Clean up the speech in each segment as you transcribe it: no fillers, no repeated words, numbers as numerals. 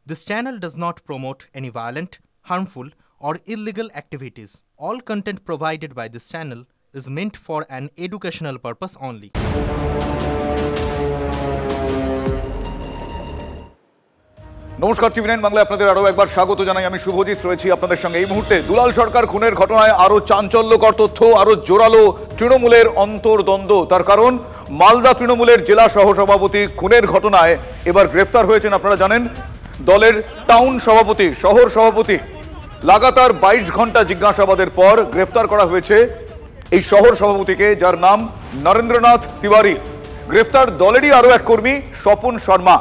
This channel does not promote any violent, harmful, or illegal activities. All content provided by this channel is meant for an educational purpose only. নমস্কার, টিভি9 বাংলায় আপনাদের আরও একবার স্বাগত জানাই। আমি শুভজিৎ রয়েছি আপনাদের সঙ্গে এই মুহূর্তে। দুলাল সরকার খুনের ঘটনায় আরও চাঞ্চল্যকর তথ্য, আরও জোরালো তৃণমূলের অন্তর্দ্বন্দ্ব। তার কারণ মালদা তৃণমূলের জেলা সহসভাপতি খুনের ঘটনায় এবার গ্রেফতার হয়েছেন। আপনারা জানেন দলের টাউন সভাপতি, শহর সভাপতি। লাগাতার 22 ঘন্টা জিজ্ঞাসাবাদের পর গ্রেফতার করা হয়েছে এই শহর সভাপতিকে, যার নাম নরেন্দ্রনাথ তিওয়ারি। গ্রেফতার দলেরই আরও এক কর্মী স্বপন শর্মা।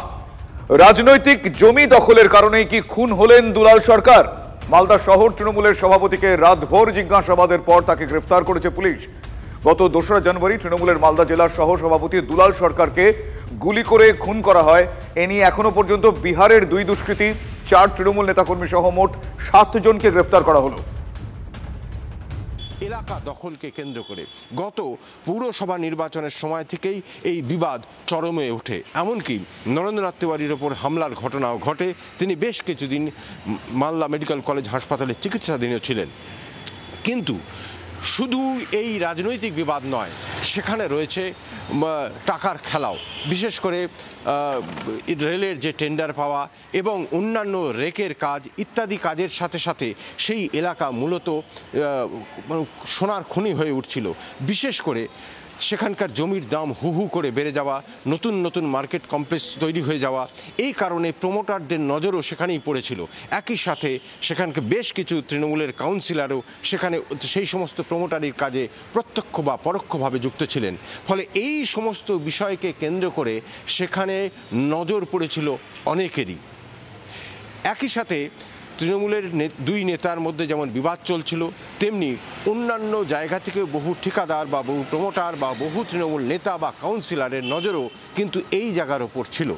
রাজনৈতিক জমি দখলের কারণেই কি খুন হলেন দুলাল সরকার? মালদা শহর তৃণমূলের সভাপতিকে রাতভর জিজ্ঞাসাবাদের পর তাকে গ্রেফতার করেছে পুলিশ। গত 2রা জানুয়ারি তৃণমূলের মালদা জেলার সহ সভাপতি দুলাল সরকারকে গুলি করে খুন করা হয়। এ নিয়ে এখনো পর্যন্ত বিহারের 2 দুষ্কৃতী, 4 তৃণমূল নেতাকর্মী সহ মোট 7 জনকে গ্রেফতার করা হলো। এলাকা দখলকে কেন্দ্র করে গত পৌরসভা নির্বাচনের সময় থেকেই এই বিবাদ চরমে ওঠে। এমনকি নরেন্দ্রনাথ তিওয়ারির ওপর হামলার ঘটনাও ঘটে। তিনি বেশ কিছুদিন মালদা মেডিকেল কলেজ হাসপাতালে চিকিৎসাধীনও ছিলেন। কিন্তু শুধু এই রাজনৈতিক বিবাদ নয়, সেখানে রয়েছে টাকার খেলাও। বিশেষ করে রেলের যে টেন্ডার পাওয়া এবং অন্যান্য রেকের কাজ ইত্যাদি কাজের সাথে সাথে সেই এলাকা মূলত সোনার খনি হয়ে উঠছিল। বিশেষ করে সেখানকার জমির দাম হু হু করে বেড়ে যাওয়া, নতুন নতুন মার্কেট কমপ্লেক্স তৈরি হয়ে যাওয়া, এই কারণে প্রমোটারদের নজরও সেখানেই পড়েছিল। একই সাথে সেখানকার বেশ কিছু তৃণমূলের কাউন্সিলরও সেখানে সেই সমস্ত প্রমোটারির কাজে প্রত্যক্ষ বা পরোক্ষভাবে যুক্ত ছিলেন। ফলে এই সমস্ত বিষয়কে কেন্দ্র করে সেখানে নজর পড়েছিল অনেকেরই। একই সাথে তৃণমূলের 2 নেতার মধ্যে যেমন বিবাদ চলছিল, তেমনি অন্যান্য জায়গা থেকে বহু ঠিকাদার বা বহু প্রমোটার বা বহু তৃণমূল নেতা বা কাউন্সিলরের নজরও কিন্তু এই জায়গার ওপর ছিল।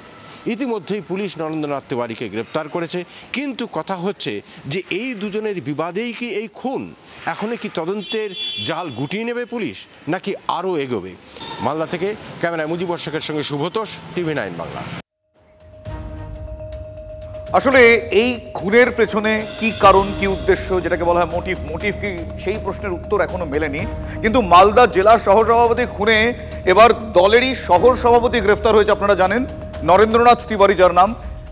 ইতিমধ্যেই পুলিশ নরেন্দ্রনাথ তিওয়ারিকে গ্রেপ্তার করেছে। কিন্তু কথা হচ্ছে যে এই দুজনের বিবাদেই কি এই খুন? এখনই কি তদন্তের জাল গুটিয়ে নেবে পুলিশ, নাকি আরও এগোবে? মালদা থেকে ক্যামেরায় মুজিবর শেখের সঙ্গে শুভতোষ, টিভি9 বাংলা। আসলে এই খুনের পেছনে কি কারণ, কি উদ্দেশ্য, যেটাকে বলা হয় মোটিভ কি, সেই প্রশ্নের উত্তর এখনো মেলেনি। কিন্তু মালদা জেলা সহসভাপতি খুনে এবার দলেরই শহর সভাপতি গ্রেফতার হয়েছে। আপনারা জানেন নরেন্দ্রনাথ তিওয়ারি, যার নাম।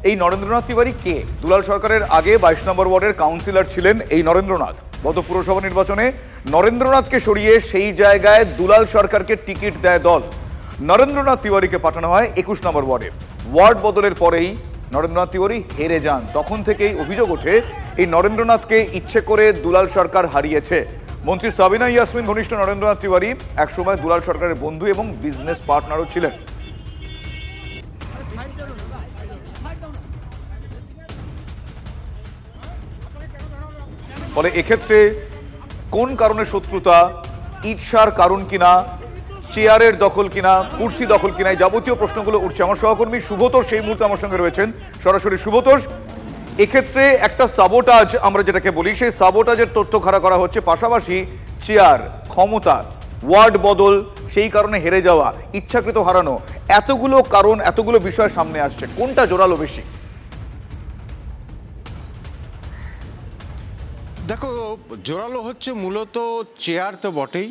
এই নরেন্দ্রনাথ তিওয়ারি কে? দুলাল সরকারের আগে 22 নম্বর ওয়ার্ডের কাউন্সিলর ছিলেন এই নরেন্দ্রনাথ। গত পুরসভা নির্বাচনে নরেন্দ্রনাথকে সরিয়ে সেই জায়গায় দুলাল সরকারকে টিকিট দেয় দল। নরেন্দ্রনাথ তিওয়ারিকে পাঠানো হয় 21 নম্বর ওয়ার্ডে। ওয়ার্ড বদলের পরেই নরেন্দ্রনাথ তিওয়ারি হেরে যান। তখন থেকেই অভিযোগ ওঠে এই নরেন্দ্রনাথকে ইচ্ছে করে দুলাল সরকার হারিয়েছে। মন্ত্রী সাবিনা ইয়াসমিন ঘনিষ্ঠ নরেন্দ্রনাথ তিওয়ারি একসময় দুলাল সরকারের বন্ধু এবং বিজনেস পার্টনারও ছিলেন। ফলে এক্ষেত্রে কোন কারণে শত্রুতা, ঈর্ষার কারণ কিনা, চেয়ারের দখল কিনা, কুর্সি দখল কিনা, এই যাবতীয় প্রশ্নগুলো উঠছে। আমার সহকর্মী শুভতোষ সেই মুহূর্তে আমার সঙ্গে রয়েছেন সরাসরি। শুভতোষ, এক্ষেত্রে একটা সাবোটাজ আমরা যেটাকে বলি, সেই সাবোটাজের তথ্য খাড়া করা হচ্ছে, পাশাপাশি চেয়ার, ক্ষমতা, ওয়ার্ড বদল, সেই কারণে হেরে যাওয়া, ইচ্ছাকৃত হারানো, এতগুলো কারণ, এতগুলো বিষয় সামনে আসছে, কোনটা জোরালো বেশি? দেখো, জোরালো হচ্ছে মূলত চেয়ার তো বটেই,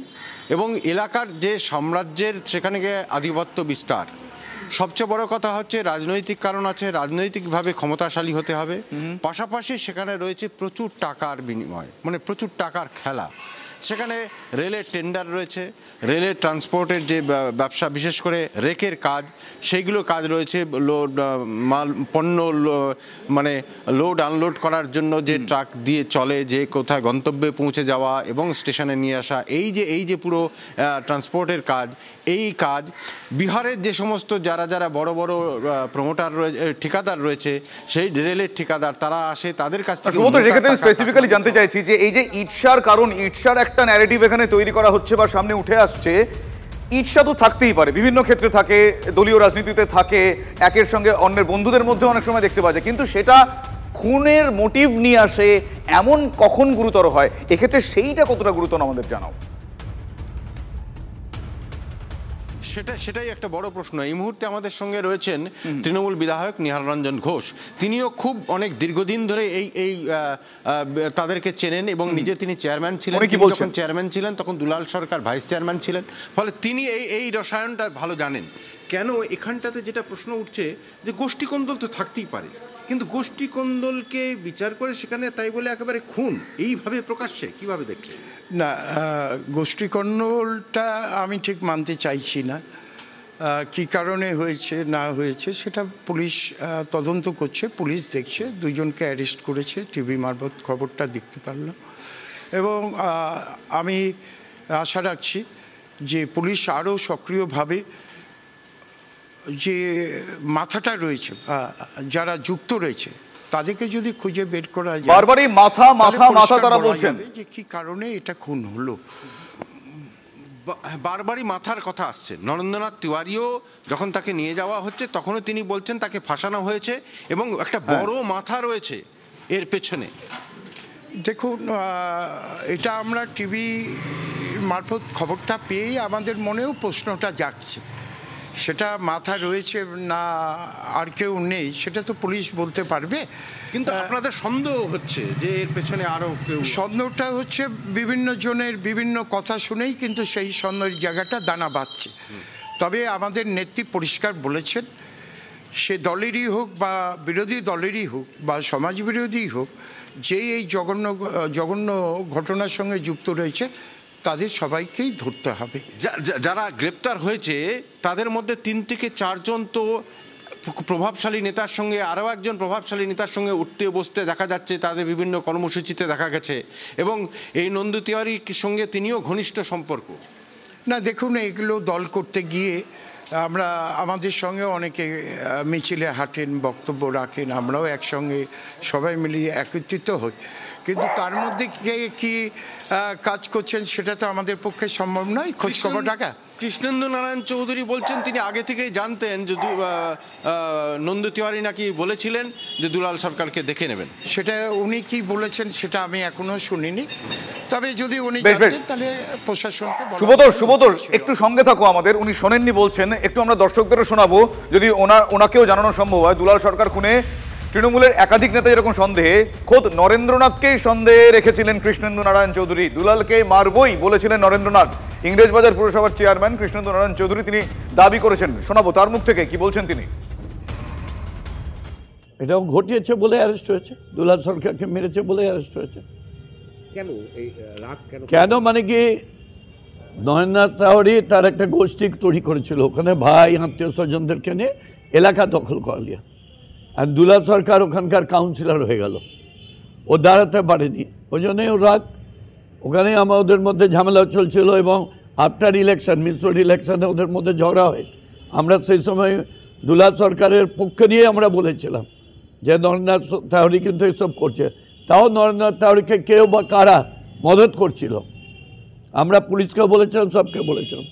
এবং এলাকার যে সাম্রাজ্যের সেখানে গিয়ে আধিপত্য বিস্তার। সবচেয়ে বড় কথা হচ্ছে রাজনৈতিক কারণ আছে, রাজনৈতিকভাবে ক্ষমতাশালী হতে হবে। পাশাপাশি সেখানে রয়েছে প্রচুর টাকার বিনিময়, মানে প্রচুর টাকার খেলা। সেখানে রেলের টেন্ডার রয়েছে, রেলের ট্রান্সপোর্টের যে ব্যবসা, বিশেষ করে রেকের কাজ, সেইগুলো কাজ রয়েছে। মাল পণ্য মানে লোড আনলোড করার জন্য যে ট্রাক দিয়ে চলে, যে কোথায় গন্তব্যে পৌঁছে যাওয়া এবং স্টেশনে নিয়ে আসা, এই যে পুরো ট্রান্সপোর্টের কাজ, এই কাজ বিহারের যে সমস্ত যারা বড় বড় প্রমোটার রয়েছে, ঠিকাদার রয়েছে, সেই রেলের ঠিকাদার তারা আসে, তাদের কাছ থেকে। স্পেসিফিক্যালি জানতে চাইছি যে এই যে ঈর্ষার কারণ, ঈর্ষার একটা ন্যারেটিভ এখানে তৈরি করা হচ্ছে বা সামনে উঠে আসছে। ঈর্ষা তো থাকতেই পারে, বিভিন্ন ক্ষেত্রে থাকে, দলীয় রাজনীতিতে থাকে, একের সঙ্গে অন্যের বন্ধুদের মধ্যে অনেক সময় দেখতে পাওয়া যায়, কিন্তু সেটা খুনের মোটিভ নিয়ে আসে এমন কখন গুরুতর হয়? এক্ষেত্রে সেইটা কতটা গুরুতর আমাদের জানাও। সেটাই একটা বড় প্রশ্ন। এই মুহূর্তে আমাদের সঙ্গে রয়েছেন তৃণমূল বিধায়ক নিহার রঞ্জন ঘোষ। তিনিও খুব অনেক দীর্ঘদিন ধরে এই তাদেরকে চেনেন এবং নিজে তিনি চেয়ারম্যান ছিলেন। যখন চেয়ারম্যান ছিলেন তখন দুলাল সরকার ভাইস চেয়ারম্যান ছিলেন, ফলে তিনি এই রসায়নটা ভালো জানেন। কেন এখানটাতে যেটা প্রশ্ন উঠছে যে গোষ্ঠীকন্দল তো থাকতেই পারে, কিন্তু গোষ্ঠীকন্দলকে বিচার করে সেখানে তাই বলে একেবারে খুন এইভাবে প্রকাশ্যে কিভাবে দেখছে? না, গোষ্ঠীকন্দলটা আমি ঠিক মানতে চাইছি না। কি কারণে হয়েছে না হয়েছে সেটা পুলিশ তদন্ত করছে, পুলিশ দেখছে। দুজনকে অ্যারেস্ট করেছে, টিভি মারফত খবরটা দেখতে পারলাম। এবং আমি আশা রাখছি যে পুলিশ আরও সক্রিয়ভাবে যে মাথাটা রয়েছে, যারা যুক্ত রয়েছে, তাদেরকে যদি খুঁজে বের করা যায়। বারবারই মাথা মাথা মাথা তারা বলছেন যে কি কারণে এটা খুন হলো। বারবারই মাথার কথা আসছে। নরেন্দ্রনাথ তিওয়ারিও যখন তাকে নিয়ে যাওয়া হচ্ছে তখনও তিনি বলছেন তাকে ফাঁসানো হয়েছে এবং একটা বড় মাথা রয়েছে এর পেছনে। দেখুন, এটা আমরা টিভি মারফত খবরটা পেয়েই আমাদের মনেও প্রশ্নটা জাগছে। সেটা মাথা রয়েছে না আর কেউ নেই সেটা তো পুলিশ বলতে পারবে, কিন্তু আপনাদের সন্দেহ হচ্ছে যে এর পেছনে আরও কেউ। সন্দেহটা হচ্ছে বিভিন্ন জনের বিভিন্ন কথা শুনেই কিন্তু সেই সন্দেহের জায়গাটা দানা বাঁধছে। তবে আমাদের নেত্রী পরিষ্কার বলেছেন, সে দলেরই হোক বা বিরোধী দলেরই হোক বা সমাজ বিরোধী হোক, যে এই জঘন্য ঘটনার সঙ্গে যুক্ত রয়েছে তাদের সবাইকেই ধরতে হবে। যারা গ্রেপ্তার হয়েছে তাদের মধ্যে 3 থেকে 4 জন তো প্রভাবশালী নেতার সঙ্গে, আরও একজন প্রভাবশালী নেতার সঙ্গে উঠতে বসতে দেখা যাচ্ছে, তাদের বিভিন্ন কর্মসূচিতে দেখা গেছে। এবং এই নন্দু তিওয়ারির সঙ্গে তিনিও ঘনিষ্ঠ সম্পর্ক। না দেখুন, এগুলো দল করতে গিয়ে আমরা আমাদের সঙ্গে অনেকে মিছিলে হাঁটেন, বক্তব্য রাখেন, আমরাও একসঙ্গে সবাই মিলিয়ে একত্রিত হই, কিন্তু তার মধ্যে কে কি কাজ করছেন সেটা তো আমাদের পক্ষে সম্ভব নয় খোঁজ খবর রাখা। কৃষ্ণেন্দু নারায়ণ চৌধুরী বলছেন তিনি আগে থেকেই জানতেন যে নন্দু তিওয়ারি নাকি বলেছিলেন যে দুলাল সরকারকে দেখে নেবেন। সেটা উনি কি বলেছেন সেটা আমি এখনো শুনিনি, তবে যদি উনি জানতেন তাহলে প্রশাসনকে। সুবোধর একটু সঙ্গে থাকো আমাদের, উনি শোনেননি বলছেন, একটু আমরা দর্শকদেরও শোনাবো যদি ওনাকেও জানানো সম্ভব হয়। দুলাল সরকার খুনে তৃণমূলের একাধিক নেতা এরকম সন্দেহে, খোদ নরেন্দ্রনাথকেই সন্দেহে রেখেছিলেন কৃষ্ণেন্দু নারায়ণ চৌধুরী। দুলালকে মারবই বলেছিলেন নরেন্দ্রনাথ। ইংরেজবাজার পুরসভার চেয়ারম্যান কৃষ্ণেন্দু নারায়ণ চৌধুরী তিনি দাবি করেছেন, শোনাবো তার মুখ থেকে কি বলছেন তিনি। এটাও ঘটিয়েছে বলে অ্যারেস্ট হয়েছে, দুলাল সরকারকে মেরেছে বলে অ্যারেস্ট হয়েছে। কেন এই রাগ? কেন মানে কি, নরেন্দ্রনাথ তিওয়ারি তার একটা গোষ্ঠী তৈরি করেছিল ওখানে, ভাই আত্মীয় স্বজনদেরকে নিয়ে এলাকা দখল করলিয়া। আর দুলাল সরকার ওখানকার কাউন্সিলর হয়ে গেল, ও দাঁড়াতে পারেনি, ওই জন্যই ও রাগ। ওখানে আমাদের মধ্যে ঝামেলা চলছিল এবং আফটার ইলেকশন, মিশ্র ইলেকশনে ওদের মধ্যে ঝগড়া হয়। আমরা সেই সময় দুলাল সরকারের পক্ষে নিয়ে আমরা বলেছিলাম যে নরেন্দ্রনাথ তিওয়ারি কিন্তু এসব করছে, তাও নরেন্দ্রনাথ তিওয়ারিকে কেউ বা কারা মদত করছিল। আমরা পুলিশকেও বলেছিলাম, সবকে বলেছিলাম।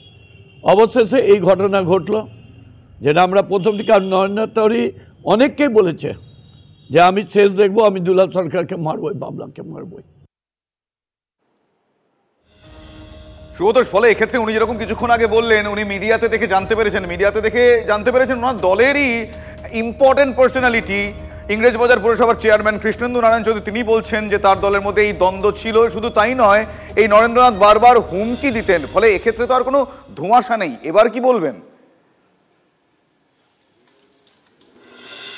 অবশেষে এই ঘটনা ঘটলো, যেটা আমরা প্রথম দিকে। আর নরেন্দ্রনাথ তিওয়ারি অনেককেই বলেছে যে আমি শেষ দেখবো, আমি দুলাল সরকারকে মারবই, বাবলাকে মারবই। সুবোধ, ফলে এক্ষেত্রে উনি যেরকম কিছুক্ষণ আগে বললেন, উনি মিডিয়াতে দেখে জানতে পেরেছেন ওনার দলেরই ইম্পর্টেন্ট পার্সোনালিটি ইংরেজবাজার পুরসভার চেয়ারম্যান কৃষ্ণেন্দু নারায়ণ চৌধুরী, তিনি বলছেন যে তার দলের মধ্যে এই দ্বন্দ্ব ছিল। শুধু তাই নয়, এই নরেন্দ্রনাথ বারবার হুমকি দিতেন, ফলে এক্ষেত্রে তো আর কোনো ধোঁয়াশা নেই। এবার কি বলবেন?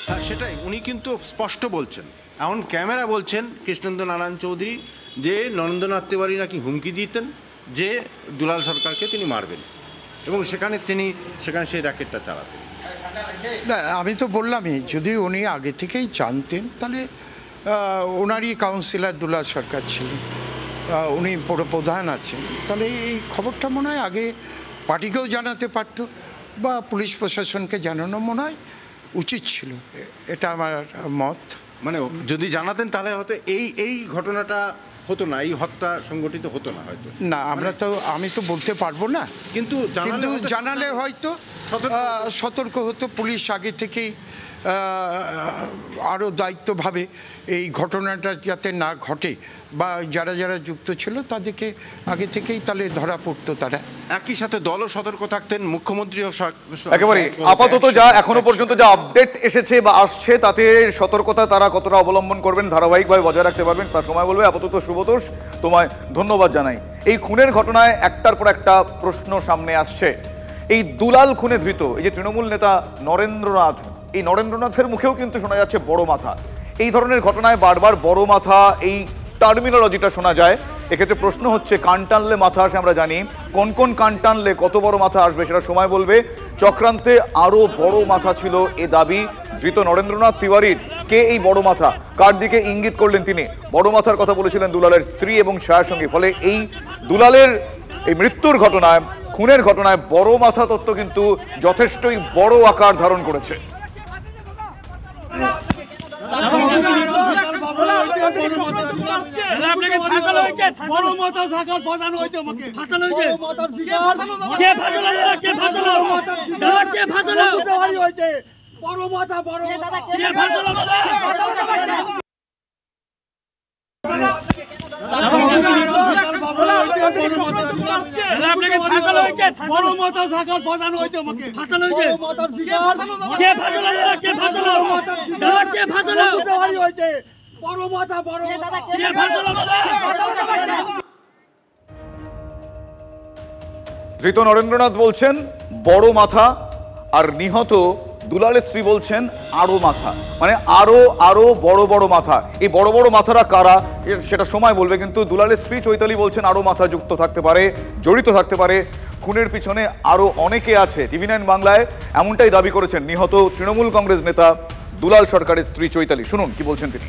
হ্যাঁ, সেটাই উনি কিন্তু স্পষ্ট বলছেন, এমন ক্যামেরা বলছেন কৃষ্ণেন্দু নারায়ণ চৌধুরী যে নরেন্দ্রনাথ তিওয়ারি নাকি হুমকি দিতেন যে দুলাল সরকারকে তিনি মারবেন, এবং সেখানে সেই র্যাকেটটা চালাতেন। না, আমি তো বললামই, যদি উনি আগে থেকেই জানতেন তাহলে ওনারই কাউন্সিলর দুলাল সরকার ছিলেন, উনি প্রধান আছেন, তাহলে এই খবরটা মনে হয় আগে পার্টিকেও জানাতে পারত বা পুলিশ প্রশাসনকে জানানো মনে হয় উচিত ছিল। এটা আমার মত। মানে যদি জানাতেন তাহলে হয়তো এই ঘটনাটা হতো না, এই হত্যা সংগঠিত হতো না হয়তো। না, আমি তো বলতে পারবো না, কিন্তু জানালে হয়তো সতর্ক হতো পুলিশ আগে থেকেই আরও দায়িত্বভাবে এই ঘটনাটা যাতে না ঘটে, বা যারা যারা যুক্ত ছিল তাদেরকে আগে থেকেই তাহলে ধরা পড়তো তারা। একই সাথে দলও সতর্ক থাকতেন, মুখ্যমন্ত্রীও একেবারে আপাতত যা এখনো পর্যন্ত যা আপডেট এসেছে বা আসছে তাতে সতর্কতা তারা কতটা অবলম্বন করবেন, ধারাবাহিকভাবে বজায় রাখতে পারবেন তার সময় বলবে। আপাতত শুভতোষ, তোমায় ধন্যবাদ জানাই। এই খুনের ঘটনায় একটার পর একটা প্রশ্ন সামনে আসছে। এই দুলাল খুনে ধৃত এই যে তৃণমূল নেতা নরেন্দ্রনাথ, এই নরেন্দ্রনাথের মুখেও কিন্তু শোনা যাচ্ছে বড় মাথা। এই ধরনের ঘটনায় বারবার বড় মাথা এই টার্মিনোলজিটা শোনা যায়। এক্ষেত্রে প্রশ্ন হচ্ছে, কান টানলে মাথা আসে আমরা জানি, কোন কোন কান টানলে কত বড় মাথা আসবে সেটা সময় বলবে। চক্রান্তে আরো বড় মাথা ছিল এ দাবি ধৃত নরেন্দ্রনাথ তিওয়ারির। কে এই বড় মাথা, কার দিকে ইঙ্গিত করলেন তিনি? বড় মাথার কথা বলেছিলেন দুলালের স্ত্রী এবং ছায়ার সঙ্গে। ফলে এই দুলালের এই মৃত্যুর ঘটনায়, খুনের ঘটনায় বড় মাথা তত্ত্ব কিন্তু যথেষ্টই বড় আকার ধারণ করেছে। ধৃত নরেন্দ্রনাথ বলছেন বড় মাথা, আর নিহত দুলালের স্ত্রী বলছেন আরো মাথা, মানে আরো আরো বড় বড় মাথা। এই বড় বড় মাথারা কারা সেটা সময় বলবে, কিন্তু দুলালের স্ত্রী চৈতালি বলছেন আরো মাথা যুক্ত থাকতে পারে, জড়িত থাকতে পারে। খুনের পিছনে আরো অনেকে আছে। টিভি9 বাংলায় এমনটাই দাবি করেছেন নিহত তৃণমূল কংগ্রেস নেতা দুলাল সরকারের স্ত্রী চৈতালি। শুনুন কি বলছেন তিনি।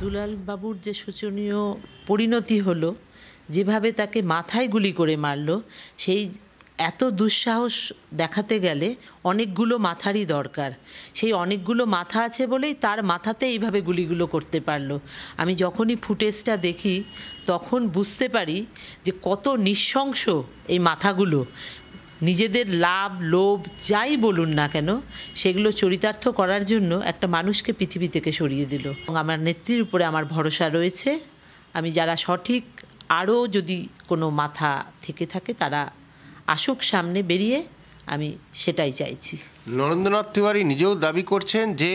দুলাল বাবুর যে শোচনীয় পরিণতি হলো, যেভাবে তাকে মাথায় গুলি করে মারলো, সেই এত দুঃসাহস দেখাতে গেলে অনেকগুলো মাথারই দরকার। সেই অনেকগুলো মাথা আছে বলেই তার মাথাতে এইভাবে গুলিগুলো করতে পারলো। আমি যখনই ফুটেজটা দেখি তখন বুঝতে পারি যে কত নৃশংস এই মাথাগুলো। নিজেদের লাভ, লোভ যাই বলুন না কেন, সেগুলো চরিতার্থ করার জন্য একটা মানুষকে পৃথিবী থেকে সরিয়ে দিল। এবং আমার নেত্রীর উপরে আমার ভরসা রয়েছে। আমি যারা সঠিক, আরও যদি কোনো মাথা থেকে থাকে তারা আসুক সামনে বেরিয়ে, আমি সেটাই চাইছি। নরেন্দ্রনাথ তিওয়ারি নিজেও দাবি করছেন যে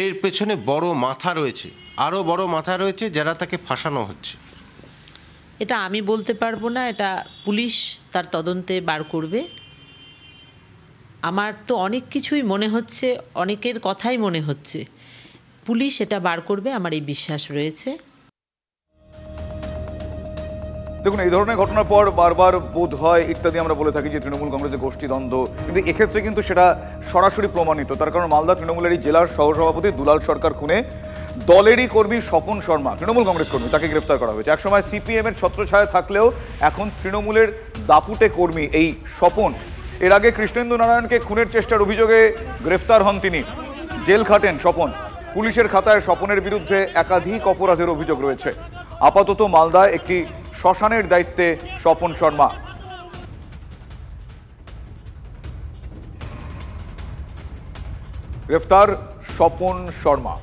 এর পেছনে বড় মাথা রয়েছে, আরও বড় মাথা রয়েছে যারা তাকে ফাঁসানো হচ্ছে। এটা আমি বলতে পারবো না, এটা পুলিশ তার তদন্তে বার করবে। আমার তো অনেক কিছুই মনে হচ্ছে, অনেকের কথাই মনে হচ্ছে, পুলিশ এটা বার করবে, আমার এই বিশ্বাস রয়েছে। দেখুন, এই ধরনের ঘটনার পর বারবার বোধ হয় ইত্যাদি আমরা বলে থাকি যে তৃণমূল কংগ্রেসের গোষ্ঠীদ্বন্দ্ব, কিন্তু এক্ষেত্রে কিন্তু সেটা সরাসরি প্রমাণিত। তার কারণ মালদা তৃণমূলের জেলার সহসভাপতি দুলাল সরকার খুনে দলেরই কর্মী স্বপন শর্মা, তৃণমূল কংগ্রেস কর্মী, তাকে গ্রেফতার করা হয়েছে। একসময় সিপিএমের ছত্রছায়া থাকলেও এখন তৃণমূলের দাপুটে কর্মী এই স্বপন। এর আগে কৃষ্ণেন্দু নারায়ণকে খুনের চেষ্টার অভিযোগে গ্রেফতার হন তিনি, জেল খাটেন স্বপন। পুলিশের খাতায় স্বপনের বিরুদ্ধে একাধিক অপরাধের অভিযোগ রয়েছে। আপাতত মালদায় একটি শ্মশানের দায়িত্বে স্বপন শর্মা। গ্রেফতার স্বপন শর্মা।